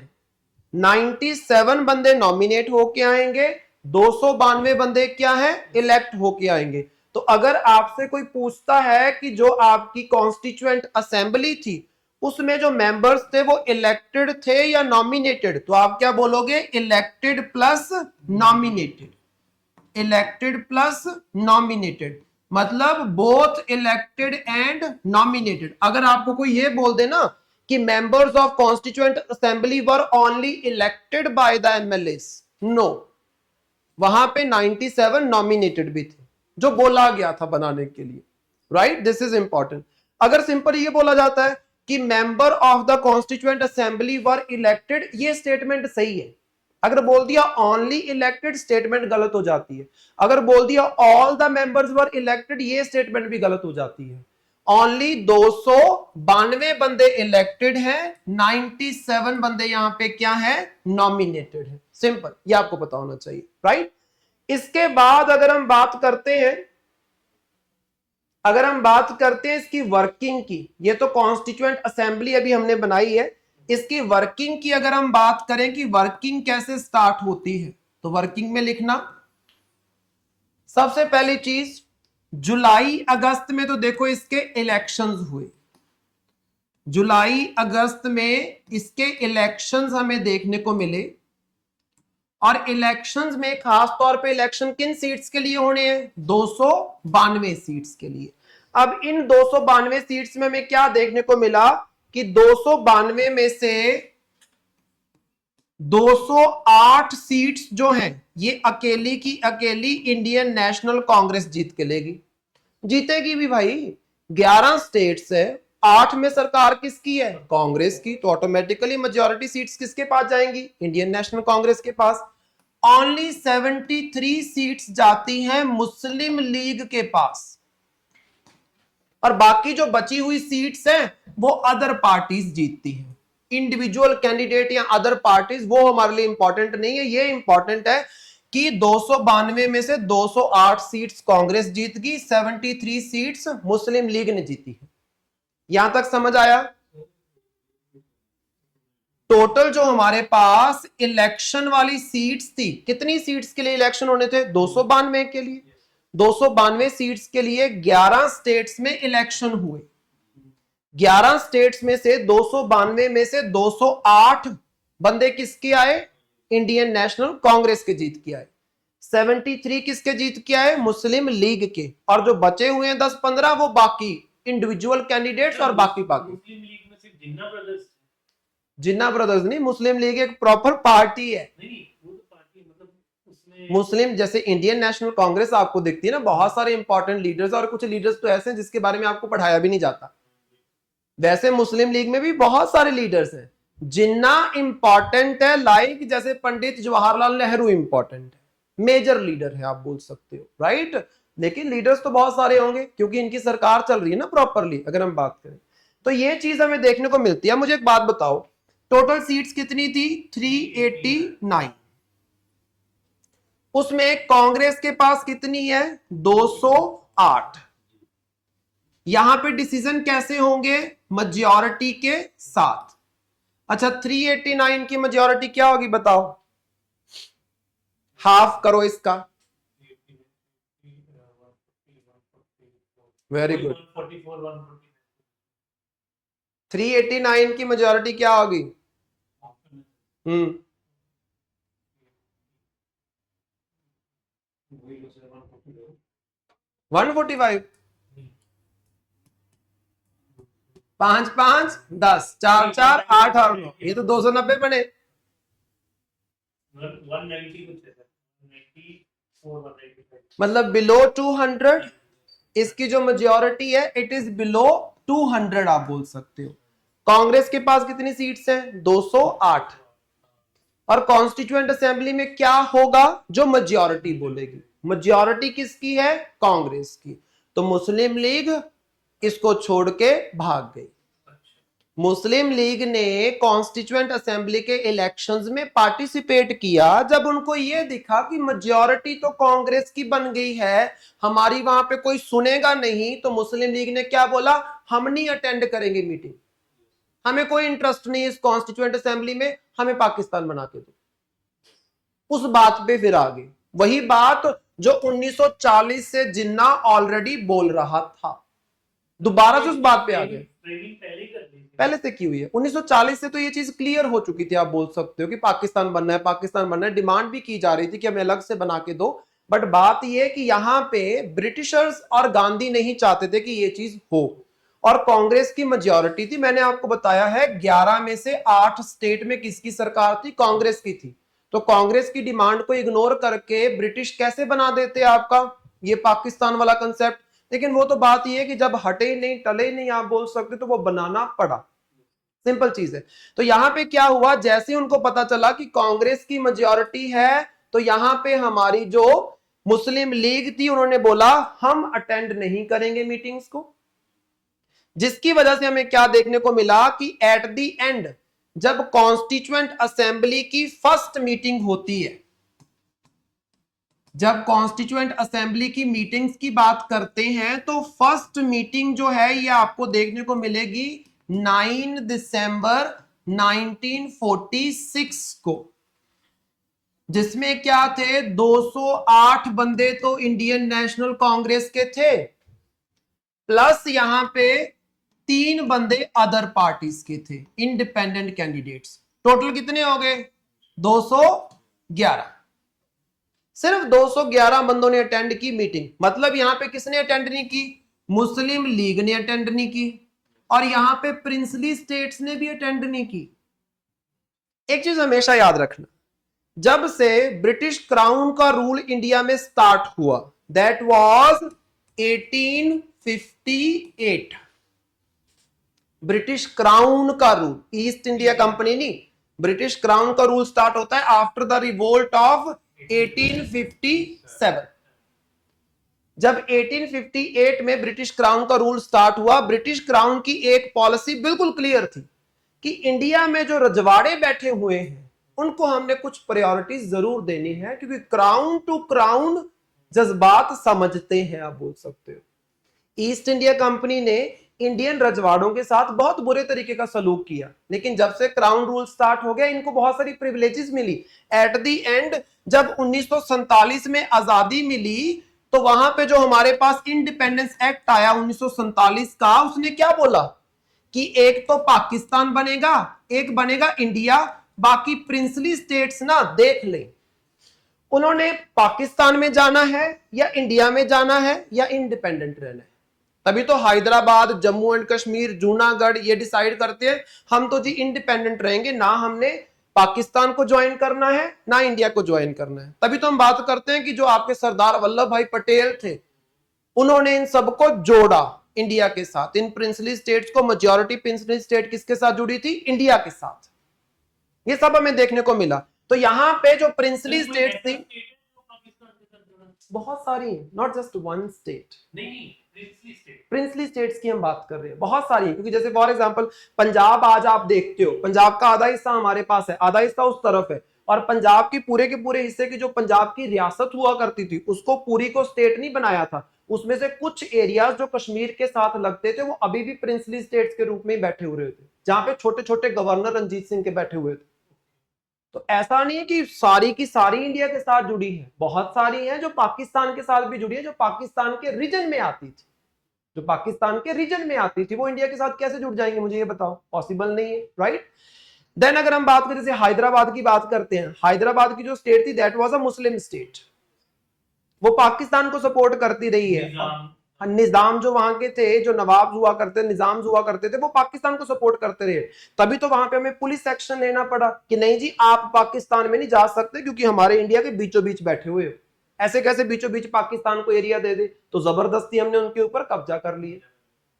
97 बंदे नॉमिनेट होके आएंगे, 292 बंदे क्या है, इलेक्ट होके आएंगे। तो अगर आपसे कोई पूछता है कि जो आपकी कॉन्स्टिट्यूएंट असेंबली थी उसमें जो मेंबर्स थे वो इलेक्टेड थे या नॉमिनेटेड, तो आप क्या बोलोगे, elected plus nominated, elected plus nominated, मतलब बोथ इलेक्टेड एंड नॉमिनेटेड। अगर आपको कोई ये बोल दे ना कि members of Constituent Assembly were only elected by the MLAs, no, वहां पे 97 नॉमिनेटेड भी थे जो बोला गया था बनाने के लिए। Right, this is important. अगर सिंपल ये बोला जाता है कि member of the constituent Assembly were elected, ये स्टेटमेंट सही है। अगर बोल दिया ओनली इलेक्टेड, स्टेटमेंट गलत हो जाती है। अगर बोल दिया all the members were elected, ये स्टेटमेंट भी गलत हो जाती है। ओनली 292 बंदे इलेक्टेड हैं, 97 बंदे यहां पे क्या है, नॉमिनेटेड है। सिंपल, ये आपको पता होना चाहिए, राइट। इसके बाद अगर हम बात करते हैं इसकी वर्किंग की, ये तो कॉन्स्टिट्यूएंट असेंबली अभी हमने बनाई है, इसकी वर्किंग की अगर हम बात करें कि वर्किंग कैसे स्टार्ट होती है, तो वर्किंग में लिखना सबसे पहली चीज, जुलाई अगस्त में तो देखो इसके इलेक्शंस हुए, जुलाई अगस्त में इसके इलेक्शंस हमें देखने को मिले। और इलेक्शंस में खास तौर पे इलेक्शन किन सीट्स के लिए होने हैं, 292 सीट्स के लिए। अब इन 292 सीट्स में हमें क्या देखने को मिला कि 292 में से 208 सीट्स जो हैं ये अकेली की अकेली इंडियन नेशनल कांग्रेस जीत के लेगी। जीतेगी भी भाई, 11 स्टेट्स है, 8 में सरकार किसकी है, कांग्रेस की, तो ऑटोमेटिकली मेजॉरिटी सीट्स किसके पास जाएंगी, इंडियन नेशनल कांग्रेस के पास। ओनली 73 सीट्स जाती हैं मुस्लिम लीग के पास, और बाकी जो बची हुई सीट्स हैं वो अदर पार्टीज जीतती हैं। इंडिविजुअल कैंडिडेट या अदर पार्टीज वो हमारे लिए इंपॉर्टेंट नहीं है, ये इंपॉर्टेंट है कि 292 में से 208 सीट्स कांग्रेस जीत गई, 73 सीट्स मुस्लिम लीग ने जीती है। यहां तक समझ आया। टोटल जो हमारे पास इलेक्शन वाली सीट्स थी, कितनी सीट्स के लिए इलेक्शन होने थे, 292 के लिए। 292 सीट्स के लिए 11 स्टेट्स में इलेक्शन हुए। 11 स्टेट्स में से 292 में से 208 बंदे किसके आए, इंडियन नेशनल कांग्रेस के जीत के आए। 73 किसके जीत के आए, मुस्लिम लीग के। और जो बचे हुए हैं 10-15 वो बाकी इंडिविजुअल कैंडिडेट्स और बाकी मुस्लिम लीग में सिर्फ जिन्ना ब्रदर्स, जिन्ना ब्रदर्स नहीं, मुस्लिम लीग एक प्रॉपर पार्टी है। नहीं वो तो पार्टी मतलब उसमें मुस्लिम, जैसे इंडियन नेशनल कांग्रेस आपको दिखती है ना, बहुत सारे इंपॉर्टेंट लीडर्स, और कुछ लीडर्स तो ऐसे हैं जिसके बारे में आपको पढ़ाया भी नहीं जाता। वैसे मुस्लिम लीग में भी बहुत सारे लीडर्स हैं। जिन्ना इंपॉर्टेंट है, लाइक जैसे पंडित जवाहरलाल नेहरू इंपॉर्टेंट है, मेजर लीडर है आप बोल सकते हो, राइट। लेकिन लीडर्स तो बहुत सारे होंगे क्योंकि इनकी सरकार चल रही है ना प्रॉपरली। अगर हम बात करें तो ये चीज हमें देखने को मिलती है। मुझे एक बात बताओ, टोटल सीट्स कितनी थी, 389। उसमें कांग्रेस के पास कितनी है, 208। यहां पे डिसीजन कैसे होंगे, मेजॉरिटी के साथ। अच्छा, 389 की मेजॉरिटी क्या होगी बताओ, हाफ करो इसका। Very good. 389 की मेजॉरिटी क्या होगी, 145। 5 5 10 4 4 8 और 9, ये तो 290 बने। 190 कुछ है सर, 194 195, मतलब बिलो 200 इसकी जो मेजॉरिटी है, इट इज बिलो 200 आप बोल सकते हो। कांग्रेस के पास कितनी सीट्स हैं, 208। और कॉन्स्टिट्यूएंट असेंबली में क्या होगा, जो मेजॉरिटी बोलेगी। मेजॉरिटी किसकी है, कांग्रेस की। तो मुस्लिम लीग इसको छोड़ के भाग गई। मुस्लिम लीग ने कॉन्स्टिट्यूएंट असेंबली के इलेक्शंस में पार्टिसिपेट किया। जब उनको यह दिखा कि मेजॉरिटी तो कांग्रेस की बन गई है, हमारी वहां पे कोई सुनेगा नहीं, तो मुस्लिम लीग ने क्या बोला, हम नहीं अटेंड करेंगे मीटिंग, हमें कोई इंटरेस्ट नहीं इस कॉन्स्टिट्यूएंट असेंबली में, हमें पाकिस्तान बना के दो। उस बात पे फिर आगे वही बात जो 1940 से जिन्ना ऑलरेडी बोल रहा था, दोबारा से उस बात पे आ गए। पहले से की हुई है, 1940 से तो ये चीज क्लियर हो चुकी थी। आप बोल सकते हो कि पाकिस्तान बनना है, पाकिस्तान बनना है, डिमांड भी की जा रही थी कि हमें अलग से बना के दो। बट बात ये कि यहाँ पे ब्रिटिशर्स और गांधी नहीं चाहते थे कि ये चीज हो, और कांग्रेस की मेजॉरिटी थी। मैंने आपको बताया है 11 में से 8 स्टेट में किसकी सरकार थी, कांग्रेस की थी। तो कांग्रेस की डिमांड को इग्नोर करके ब्रिटिश कैसे बना देते आपका ये पाकिस्तान वाला कंसेप्ट। लेकिन वो तो बात ये है कि जब हटे ही नहीं, टले ही नहीं, आप बोल सकते, तो वो बनाना पड़ा। सिंपल चीज है। तो यहां पे क्या हुआ, जैसे ही उनको पता चला कि कांग्रेस की मेजॉरिटी है, तो यहां पे हमारी जो मुस्लिम लीग थी, उन्होंने बोला हम अटेंड नहीं करेंगे मीटिंग्स को। जिसकी वजह से हमें क्या देखने को मिला कि एट द एंड जब कॉन्स्टिट्यूएंट असेंबली की फर्स्ट मीटिंग होती है, जब कॉन्स्टिट्यूएंट असेंबली की मीटिंग्स की बात करते हैं, तो फर्स्ट मीटिंग जो है ये आपको देखने को मिलेगी 9 दिसंबर 1946 को, जिसमें क्या थे, 208 बंदे तो इंडियन नेशनल कांग्रेस के थे, प्लस यहां पे 3 बंदे अदर पार्टीज के थे, इंडिपेंडेंट कैंडिडेट्स। टोटल कितने हो गए, 211। सिर्फ 211 बंदों ने अटेंड की मीटिंग। मतलब यहां पे किसने अटेंड नहीं की, मुस्लिम लीग ने अटेंड नहीं की, और यहां पे प्रिंसली स्टेट्स ने भी अटेंड नहीं की। एक चीज हमेशा याद रखना, जब से ब्रिटिश क्राउन का रूल इंडिया में स्टार्ट हुआ, दैट वाज 1858, ब्रिटिश क्राउन का रूल, ईस्ट इंडिया कंपनी नहीं, ब्रिटिश क्राउन का रूल स्टार्ट होता है आफ्टर द रिवोल्ट ऑफ 1857। जब 1858 में ब्रिटिश क्राउन का रूल स्टार्ट हुआ, ब्रिटिश क्राउन की एक पॉलिसी बिल्कुल क्लियर थी कि इंडिया में जो रजवाड़े बैठे हुए हैं उनको हमने कुछ प्रायोरिटीज जरूर देनी है, क्योंकि क्राउन टू क्राउन जज्बात समझते हैं, आप बोल सकते हो। ईस्ट इंडिया कंपनी ने इंडियन रजवाड़ों के साथ बहुत बुरे तरीके का सलूक किया, लेकिन जब से क्राउन रूल स्टार्ट हो गया, इनको बहुत सारी प्रिविलेजेस मिली। एट द एंड जब 1947 में आजादी मिली, तो वहां पे जो हमारे पास इंडिपेंडेंस एक्ट आया 1947 का, उसने क्या बोला कि एक तो पाकिस्तान बनेगा, एक बनेगा इंडिया, बाकी प्रिंसली स्टेट्स ना देख ले उन्होंने पाकिस्तान में जाना है या इंडिया में जाना है या इंडिपेंडेंट रहना है। तभी तो हैदराबाद, जम्मू एंड कश्मीर, जूनागढ़ ये डिसाइड करते हैं हम तो जी इंडिपेंडेंट रहेंगे, ना हमने पाकिस्तान को ज्वाइन करना है ना इंडिया को ज्वाइन करना है। तभी तो हम बात करते हैं कि जो आपके सरदार वल्लभ भाई पटेल थे, उन्होंने इन सबको जोड़ा इंडिया के साथ, इन प्रिंसली स्टेट्स को। मेजॉरिटी प्रिंसली स्टेट किसके साथ जुड़ी थी, इंडिया के साथ। ये सब हमें देखने को मिला। तो यहां पे जो प्रिंसली स्टेट थी, बहुत सारी हैं, नॉट जस्ट वन स्टेट। नहीं, प्रिंसली स्टेट्स की हम बात कर रहे हैं, बहुत सारी हैं। क्योंकि जैसे फॉर एग्जांपल पंजाब आज आप देखते हो, पंजाब का आधा हिस्सा हमारे पास है, आधा हिस्सा उस तरफ है, और पंजाब की पूरे के पूरे हिस्से की जो पंजाब की रियासत हुआ करती थी, उसको पूरी को स्टेट नहीं बनाया था। उसमें से कुछ एरियाज जो कश्मीर के साथ लगते थे, वो अभी भी प्रिंसली स्टेट्स के रूप में बैठे हुए थे, जहां पे छोटे छोटे गवर्नर रंजीत सिंह के बैठे हुए थे। तो ऐसा नहीं है कि सारी की सारी इंडिया के साथ जुड़ी है, बहुत सारी हैं जो पाकिस्तान के साथ भी जुड़ी है, जो पाकिस्तान के रीजन में आती थी, जो पाकिस्तान के रीजन में आती थी, वो इंडिया के साथ कैसे जुड़ जाएंगे, मुझे ये बताओ, पॉसिबल नहीं है, राइट। देन अगर हम बात करें, जैसे हैदराबाद की बात करते हैं, हैदराबाद की जो स्टेट थी that was a Muslim state, वो पाकिस्तान को सपोर्ट करती रही है। निजाम जो वहां के थे, जो नवाब हुआ करते, निजाम हुआ करते थे, वो पाकिस्तान को सपोर्ट करते रहे। तभी तो वहां पे हमें पुलिस एक्शन लेना पड़ा कि नहीं जी आप पाकिस्तान में नहीं जा सकते, क्योंकि हमारे इंडिया के बीचों बीच बैठे हुए हो। ऐसे कैसे बीचों बीच पाकिस्तान को एरिया दे दे, तो जबरदस्ती हमने उनके ऊपर कब्जा कर लिया,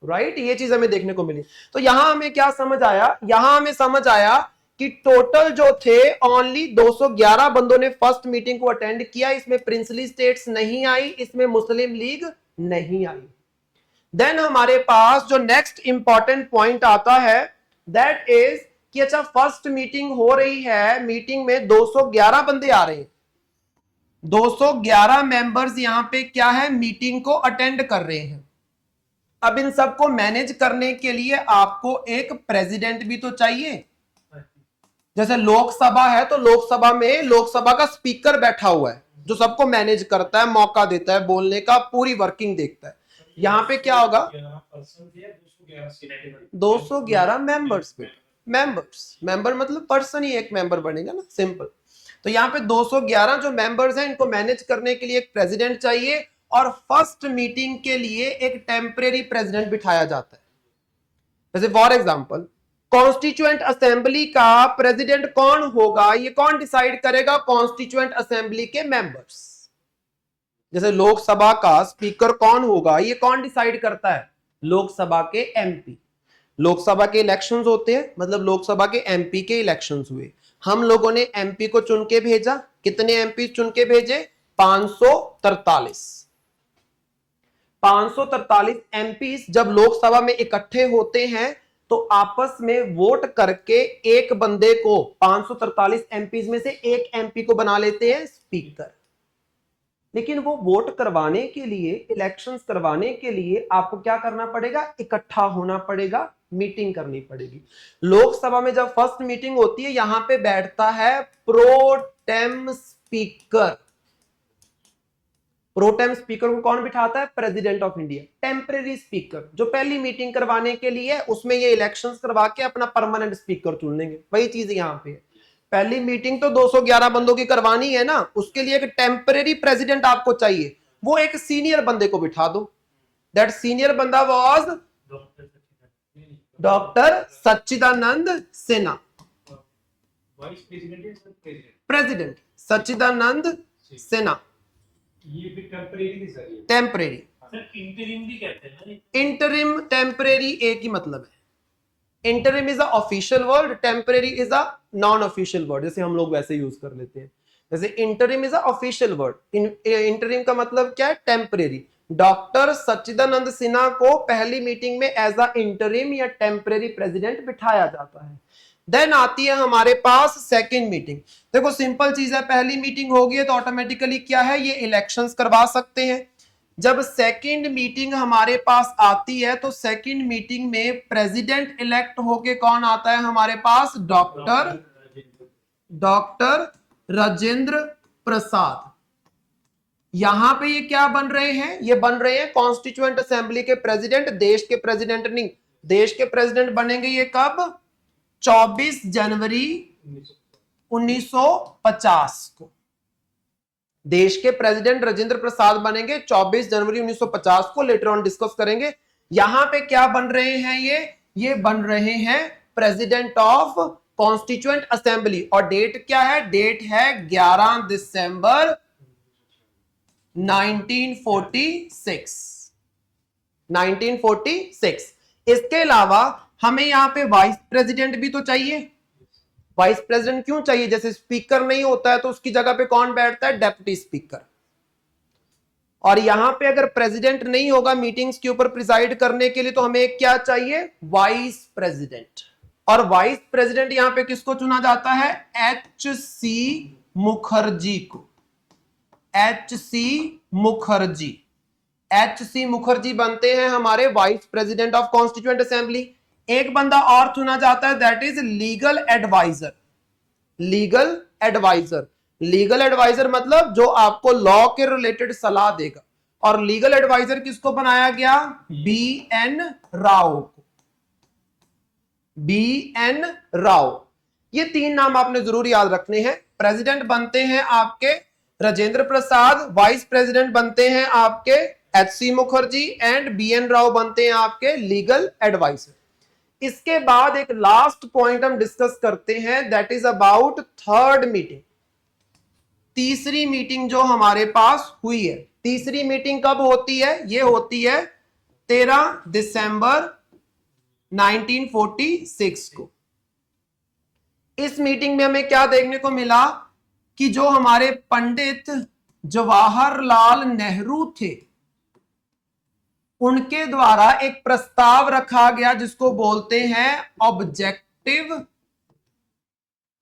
राइट। ये चीज हमें देखने को मिली। तो यहां हमें क्या समझ आया, यहां हमें समझ आया कि टोटल जो थे ओनली 211 बंदों ने फर्स्ट मीटिंग को अटेंड किया। इसमें प्रिंसली स्टेट्स नहीं आई, इसमें मुस्लिम लीग नहीं आई। देन हमारे पास जो नेक्स्ट इंपॉर्टेंट पॉइंट आता है दैट इज कि अच्छा फर्स्ट मीटिंग हो रही है, मीटिंग में 211 बंदे आ रहे हैं, 211 मेंबर्स यहां पे क्या है, मीटिंग को अटेंड कर रहे हैं। अब इन सबको मैनेज करने के लिए आपको एक प्रेसिडेंट भी तो चाहिए। जैसे लोकसभा है, तो लोकसभा में लोकसभा का स्पीकर बैठा हुआ है जो सबको मैनेज करता है, मौका देता है बोलने का, पूरी वर्किंग देखता है। यहां पे क्या होगा, 211 मेंबर्स, मेंबर मतलब पर्सन ही एक मेंबर बनेगा ना, सिंपल। तो यहाँ पे 211 जो मेंबर्स हैं, इनको मैनेज करने के लिए एक प्रेसिडेंट चाहिए, और फर्स्ट मीटिंग के लिए एक टेम्परेरी प्रेसिडेंट बिठाया जाता है। जैसे फॉर एग्जांपल कॉन्स्टिट्यूएंट असेंबली का प्रेसिडेंट कौन होगा, ये कौन डिसाइड करेगा, कॉन्स्टिट्यूएंट असेंबली के मेंबर्स। जैसे लोकसभा का स्पीकर कौन होगा, ये कौन डिसाइड करता है, लोकसभा के एमपी। लोकसभा के इलेक्शंस होते हैं, मतलब लोकसभा के एमपी के इलेक्शंस हुए, हम लोगों ने एमपी को चुन के भेजा। कितने एमपी चुन के भेजे, 543। 543 एमपी जब लोकसभा में इकट्ठे होते हैं तो आपस में वोट करके एक बंदे को, 543 एमपी में से एक एमपी को बना लेते हैं स्पीकर। लेकिन वो वोट करवाने के लिए, इलेक्शंस करवाने के लिए आपको क्या करना पड़ेगा, इकट्ठा होना पड़ेगा, मीटिंग करनी पड़ेगी। लोकसभा में जब फर्स्ट मीटिंग होती है, यहां पे बैठता है प्रोटेम स्पीकर। प्रोटेम स्पीकर को कौन बिठाता है, president of India. Temporary speaker जो पहली मीटिंग करवाने के लिए, उसमें ये इलेक्शंस करवा के अपना परमानेंट स्पीकर चुन लेंगे। वही चीज यहां पे है, पहली मीटिंग तो 211 बंदों की करवानी है ना, उसके लिए एक टेम्परेरी प्रेसिडेंट आपको चाहिए, वो एक सीनियर बंदे को बिठा दो। दैट सीनियर बंदा was doctor Sachchidanand Sinha. Vice president है प्रेसिडेंट सच्चिदानंद सिन्हा, ये भी टेम्परेरी थी सर, ये टेम्परेरी। सर इंटरिम भी कहते हैं ना, इंटरिम टेम्परेरी एक ही मतलब है। Interim is a official word, temporary is a non official word, जैसे हम लोग वैसे यूज कर लेते हैं। जैसे interim is a official word, interim का मतलब क्या है, टेम्परेरी। डॉक्टर सच्चिदानंद सिन्हा को पहली मीटिंग में एज अ इंटरिम या टेम्परेरी प्रेसिडेंट बिठाया जाता है। देन आती है हमारे पास सेकंड मीटिंग। देखो सिंपल चीज है, पहली मीटिंग होगी तो ऑटोमेटिकली क्या है, ये इलेक्शंस करवा सकते हैं। जब सेकंड मीटिंग हमारे पास आती है तो सेकंड मीटिंग में प्रेसिडेंट इलेक्ट होके कौन आता है हमारे पास, डॉक्टर राजेंद्र प्रसाद। यहां पे ये क्या बन रहे हैं, ये बन रहे हैं कॉन्स्टिट्यूएंट असेंबली के प्रेसिडेंट। देश के प्रेसिडेंट नहीं, देश के प्रेसिडेंट बनेंगे ये कब, 24 जनवरी 1950 को। देश के प्रेसिडेंट राजेंद्र प्रसाद बनेंगे 24 जनवरी 1950 को, लेटर ऑन डिस्कस करेंगे। यहां पे क्या बन रहे हैं, ये बन रहे हैं प्रेसिडेंट ऑफ कॉन्स्टिट्यूएंट असेंबली। और डेट क्या है, डेट है 11 दिसंबर 1946। इसके अलावा हमें यहां पे वाइस प्रेसिडेंट भी तो चाहिए। वाइस प्रेसिडेंट क्यों चाहिए, जैसे स्पीकर नहीं होता है तो उसकी जगह पे कौन बैठता है, डेप्यूटी स्पीकर। और यहां पे अगर प्रेसिडेंट नहीं होगा मीटिंग्स के ऊपर प्रिसाइड करने के लिए, तो हमें क्या चाहिए, वाइस प्रेसिडेंट। और वाइस प्रेसिडेंट यहां पे किसको चुना जाता है, एच.सी. मुखर्जी को। एच.सी. मुखर्जी बनते हैं हमारे vice president of Constituent Assembly. एक बंदा और चुना जाता है, that is legal adviser. Legal adviser मतलब जो आपको लॉ के रिलेटेड सलाह देगा। और लीगल एडवाइजर किसको बनाया गया, बी.एन. राव को। बी.एन. राव, ये तीन नाम आपने जरूर याद रखने हैं। प्रेसिडेंट बनते हैं आपके राजेंद्र प्रसाद, वाइस प्रेसिडेंट बनते हैं आपके H C. Mukherjee and B N. Rau बनते हैं आपके लीगल एडवाइजर। इसके बाद एक लास्ट पॉइंट हम डिस्कस करते हैं, that is about third meeting. तीसरी मीटिंग जो हमारे पास हुई है, तीसरी मीटिंग कब होती है, ये होती है 13 दिसंबर 1946 को। इस मीटिंग में हमें क्या देखने को मिला कि जो हमारे पंडित जवाहरलाल नेहरू थे, उनके द्वारा एक प्रस्ताव रखा गया जिसको बोलते हैं ऑब्जेक्टिव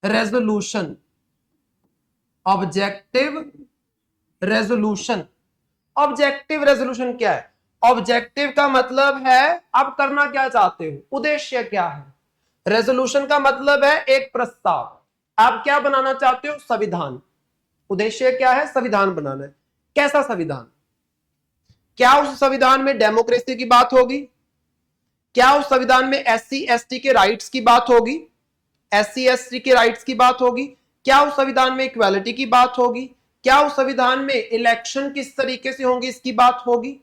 रेजोल्यूशन। ऑब्जेक्टिव रेजोल्यूशन क्या है, ऑब्जेक्टिव का मतलब है आप करना क्या चाहते हो, उद्देश्य क्या है। रेजोल्यूशन का मतलब है एक प्रस्ताव, आप क्या बनाना चाहते हो, संविधान। उद्देश्य क्या है, संविधान बनाना है। कैसा संविधान, क्या उस संविधान में डेमोक्रेसी की बात होगी, क्या उस संविधान में SC/ST के राइट्स की बात होगी, SC/ST के राइट्स की बात होगी, क्या उस संविधान में इक्वालिटी की बात होगी, क्या उस संविधान में इलेक्शन किस तरीके से होंगे इसकी बात होगी,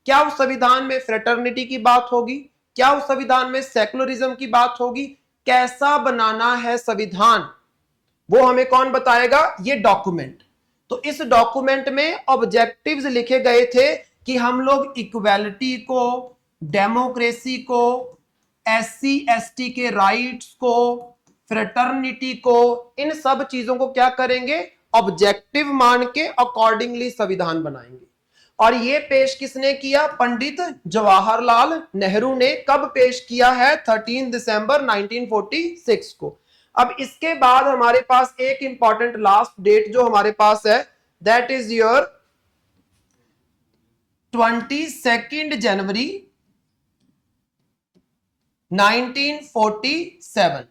क्या उस संविधान में फ्रेटर्निटी की बात होगी, क्या उस संविधान में सेकुलरिज्म की बात होगी। कैसा बनाना है संविधान, वो हमें कौन बताएगा, ये डॉक्यूमेंट। तो इस डॉक्यूमेंट में ऑब्जेक्टिव्स लिखे गए थे कि हम लोग इक्वालिटी को, डेमोक्रेसी को, एससी एसटी के राइट्स को, फ्रेटर्निटी को, इन सब चीजों को क्या करेंगे, ऑब्जेक्टिव मान के अकॉर्डिंगली संविधान बनाएंगे। और ये पेश किसने किया, पंडित जवाहरलाल नेहरू ने। कब पेश किया है, 13 दिसंबर 1946 को। अब इसके बाद हमारे पास एक इंपॉर्टेंट लास्ट डेट जो हमारे पास है, दैट इज योर 22 जनवरी 1947।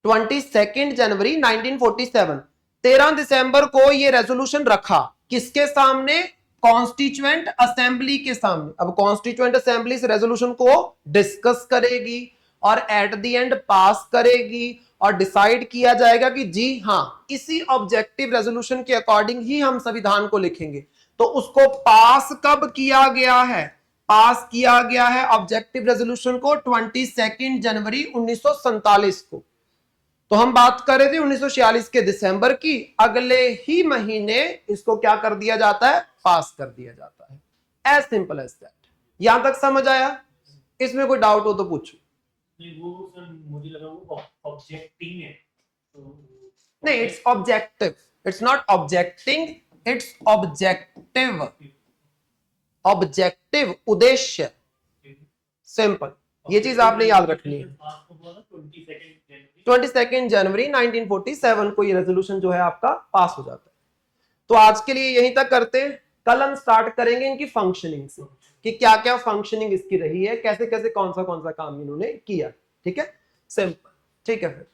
22 जनवरी 1947, 13 दिसंबर को ये रेजोल्यूशन रखा किसके सामने, कॉन्स्टिट्यूएंट असेंबली के सामने। अब कॉन्स्टिट्यूएंट असेंबली इस रेजोल्यूशन को डिस्कस करेगी और एट द एंड पास करेगी और डिसाइड किया जाएगा कि जी हां, इसी ऑब्जेक्टिव रेजोल्यूशन के अकॉर्डिंग ही हम संविधान को लिखेंगे। तो उसको पास कब किया गया है, पास किया गया है ऑब्जेक्टिव रेजोल्यूशन को 22 जनवरी 1947 को। तो हम बात कर रहे थे 1946 के दिसंबर की, अगले ही महीने इसको क्या कर दिया जाता है, पास कर दिया जाता है। As simple as that. यहां तक समझ आया? इसमें कोई डाउट हो तो पूछो। नहीं वो सर मुझे लगा वो ऑब्जेक्टिंग है नहीं, it's objective, it's not objecting, it's objective. Objective उद्देश्य, सिंपल। ये चीज आपने याद रखनी है। 22 जनवरी 1947 को ये रेजोल्यूशन जो है आपका पास हो जाता है। तो आज के लिए यहीं तक करते हैं। कल हम स्टार्ट करेंगे इनकी फंक्शनिंग से कि क्या क्या फंक्शनिंग इसकी रही है, कैसे कैसे कौन सा काम इन्होंने किया। ठीक है, सिंपल। ठीक है फिर